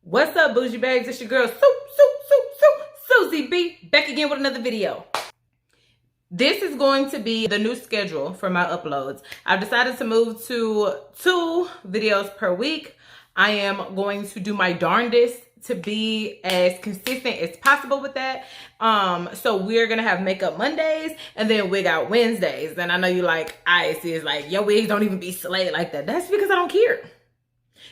What's up, Bougie babes? It's your girl, Suzie B, back again with another video. This is going to be the new schedule for my uploads. I've decided to move to 2 videos per week. I am going to do my darndest to be as consistent as possible with that. So we're gonna have makeup Mondays and then wig out Wednesdays. And I know you like, is like, your wigs don't even be slayed like that. That's because I don't care.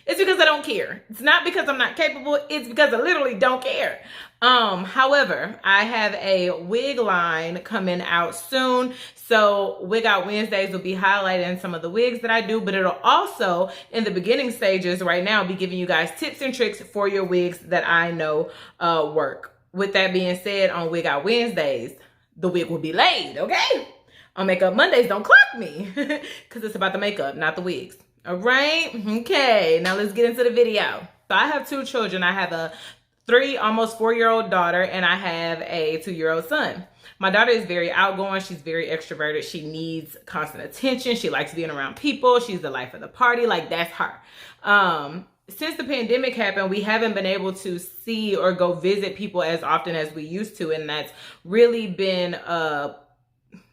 It's because I don't care. It's not because I'm not capable. It's because I literally don't care. However, I have a wig line coming out soon. So Wig Out Wednesdays will be highlighting some of the wigs that I do, but it'll also, in the beginning stages right now, be giving you guys tips and tricks for your wigs that I know work. With that being said, on Wig Out Wednesdays, the wig will be laid, okay? On Makeup Mondays, don't clock me, because it's about the makeup, not the wigs. All right, okay, now let's get into the video. So I have 2 children. I have a 3, almost 4-year-old daughter, and I have a 2-year-old son. My daughter is very outgoing. She's very extroverted. She needs constant attention. She likes being around people. She's the life of the party. Like, that's her. Since the pandemic happened, we haven't been able to see or go visit people as often as we used to, and that's really been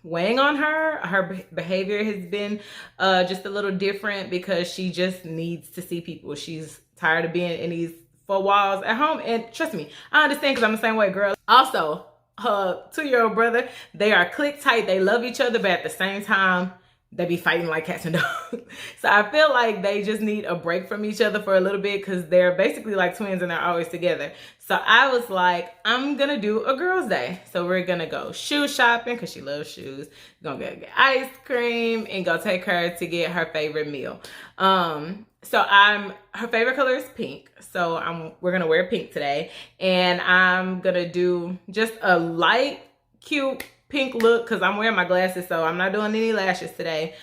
weighing on her. Her behavior has been just a little different because she just needs to see people. She's tired of being in these 4 walls at home. And trust me, I understand because I'm the same way, girl. Also, her 2-year-old brother, they are click tight. They love each other, but at the same time, they be fighting like cats and dogs. So I feel like they just need a break from each other for a little bit because they're basically like twins and they're always together. So I was like, I'm going to do a girls' day. So we're going to go shoe shopping because she loves shoes. We're going to get ice cream and go take her to get her favorite meal. Her favorite color is pink. So we're going to wear pink today. And I'm going to do just a light, cute pink look because I'm wearing my glasses, so I'm not doing any lashes today.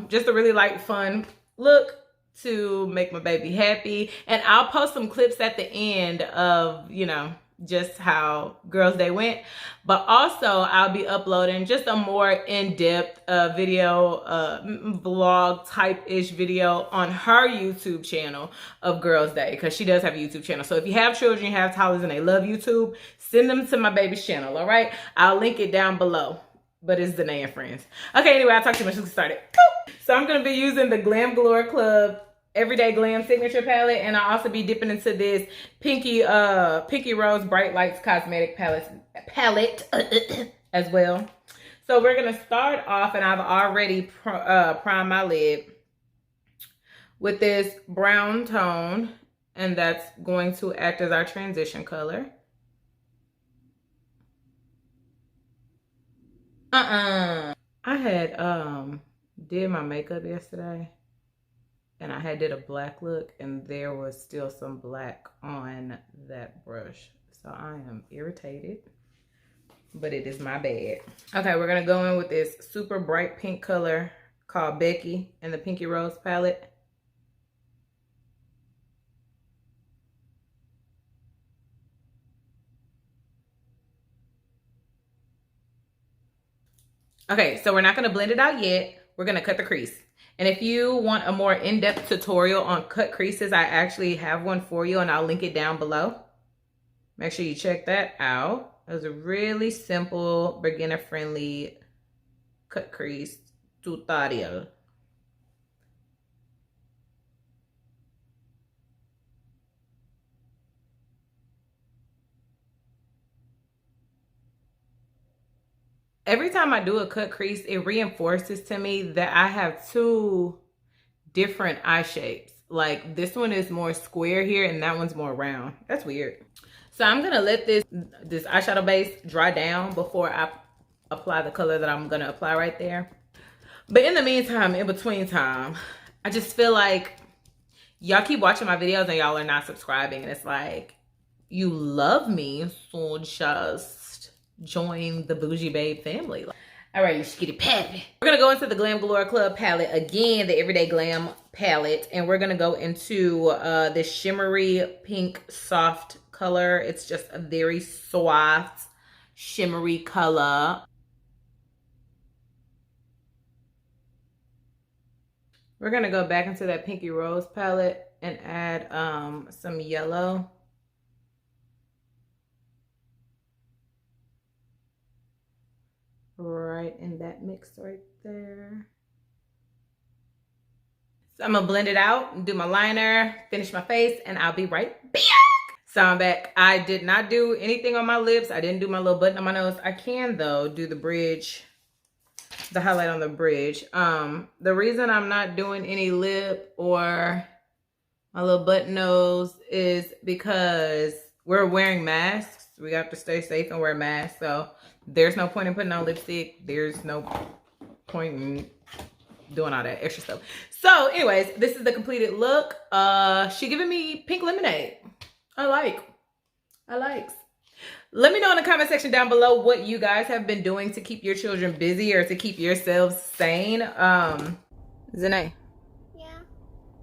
Just a really light, fun look to make my baby happy. And I'll post some clips at the end of, you know, just how Girls' Day went. But also, I'll be uploading just a more in-depth video, vlog type-ish video on her YouTube channel of Girls' Day, because she does have a YouTube channel. So if you have children, you have toddlers, and they love YouTube, send them to my baby's channel, all right? I'll link it down below. But it's Danae and Friends. Okay, anyway, I'll talk too much. Let's get started. So I'm going to be using the Glam Galore Club Everyday Glam Signature Palette, and I'll also be dipping into this Pinky Rose Bright Lights Cosmetic palette as well. So we're going to start off, and I've already primed my lid with this brown tone, and that's going to act as our transition color. I had did my makeup yesterday, and I had did a black look, and there was still some black on that brush. So I am irritated, but it is my bad. Okay, we're gonna go in with this super bright pink color called Becky in the Pinky Rose palette. Okay, so we're not gonna blend it out yet. We're gonna cut the crease. And if you want a more in-depth tutorial on cut creases, I actually have one for you, and I'll link it down below. Make sure you check that out. It was a really simple, beginner-friendly cut crease tutorial. Every time I do a cut crease, it reinforces to me that I have 2 different eye shapes. Like, this one is more square here, and that one's more round. That's weird. So I'm gonna let this eyeshadow base dry down before I apply the color that I'm gonna apply right there. But in the meantime, in between time, I just feel like y'all keep watching my videos and y'all are not subscribing, and it's like, you love me, so just join the Bougie Babe family. All right, you skitty pappy. We're gonna go into the Glam Galore Club palette again, the Everyday Glam palette, and we're gonna go into this shimmery pink soft color. It's just a very soft, shimmery color. We're gonna go back into that Pinky Rose palette and add some yellow. Right in that mix right there. So I'm gonna blend it out, do my liner, finish my face, and I'll be right back. So I'm back. I did not do anything on my lips. I didn't do my little button on my nose. I can though do the bridge, the highlight on the bridge. The reason I'm not doing any lip or my little button nose is because we're wearing masks. We have to stay safe and wear masks. So there's no point in putting on lipstick. There's no point in doing all that extra stuff. So anyways, this is the completed look. She giving me pink lemonade. I like. Let me know in the comment section down below what you guys have been doing to keep your children busy or to keep yourselves sane. Zanae. Yeah.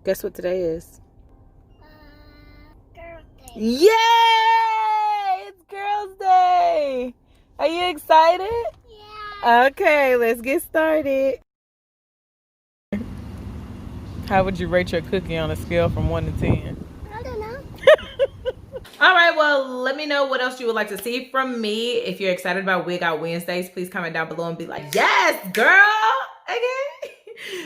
Guess what today is? Girls' Day. Yay! It's Girls' Day. Are you excited? Yeah. Okay, let's get started. How would you rate your cookie on a scale from 1 to 10? I don't know. All right, well, let me know what else you would like to see from me. If you're excited about Wig Out Wednesdays, please comment down below and be like, yes, girl. Okay.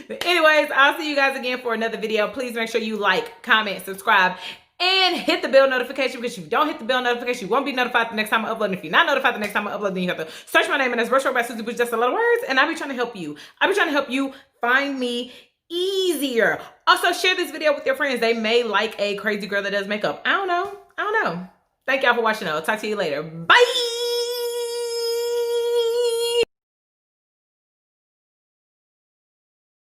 But anyways, I'll see you guys again for another video. Please make sure you like, comment, subscribe, and hit the bell notification, because if you don't hit the bell notification, you won't be notified the next time I upload. And if you're not notified the next time I upload, then you have to search my name, and that's Brushwork by Suzie, Bougie, just a lot of words, and I'll be trying to help you. I'll be trying to help you find me easier. Also, share this video with your friends. They may like a crazy girl that does makeup. I don't know. Thank y'all for watching. I'll talk to you later. Bye.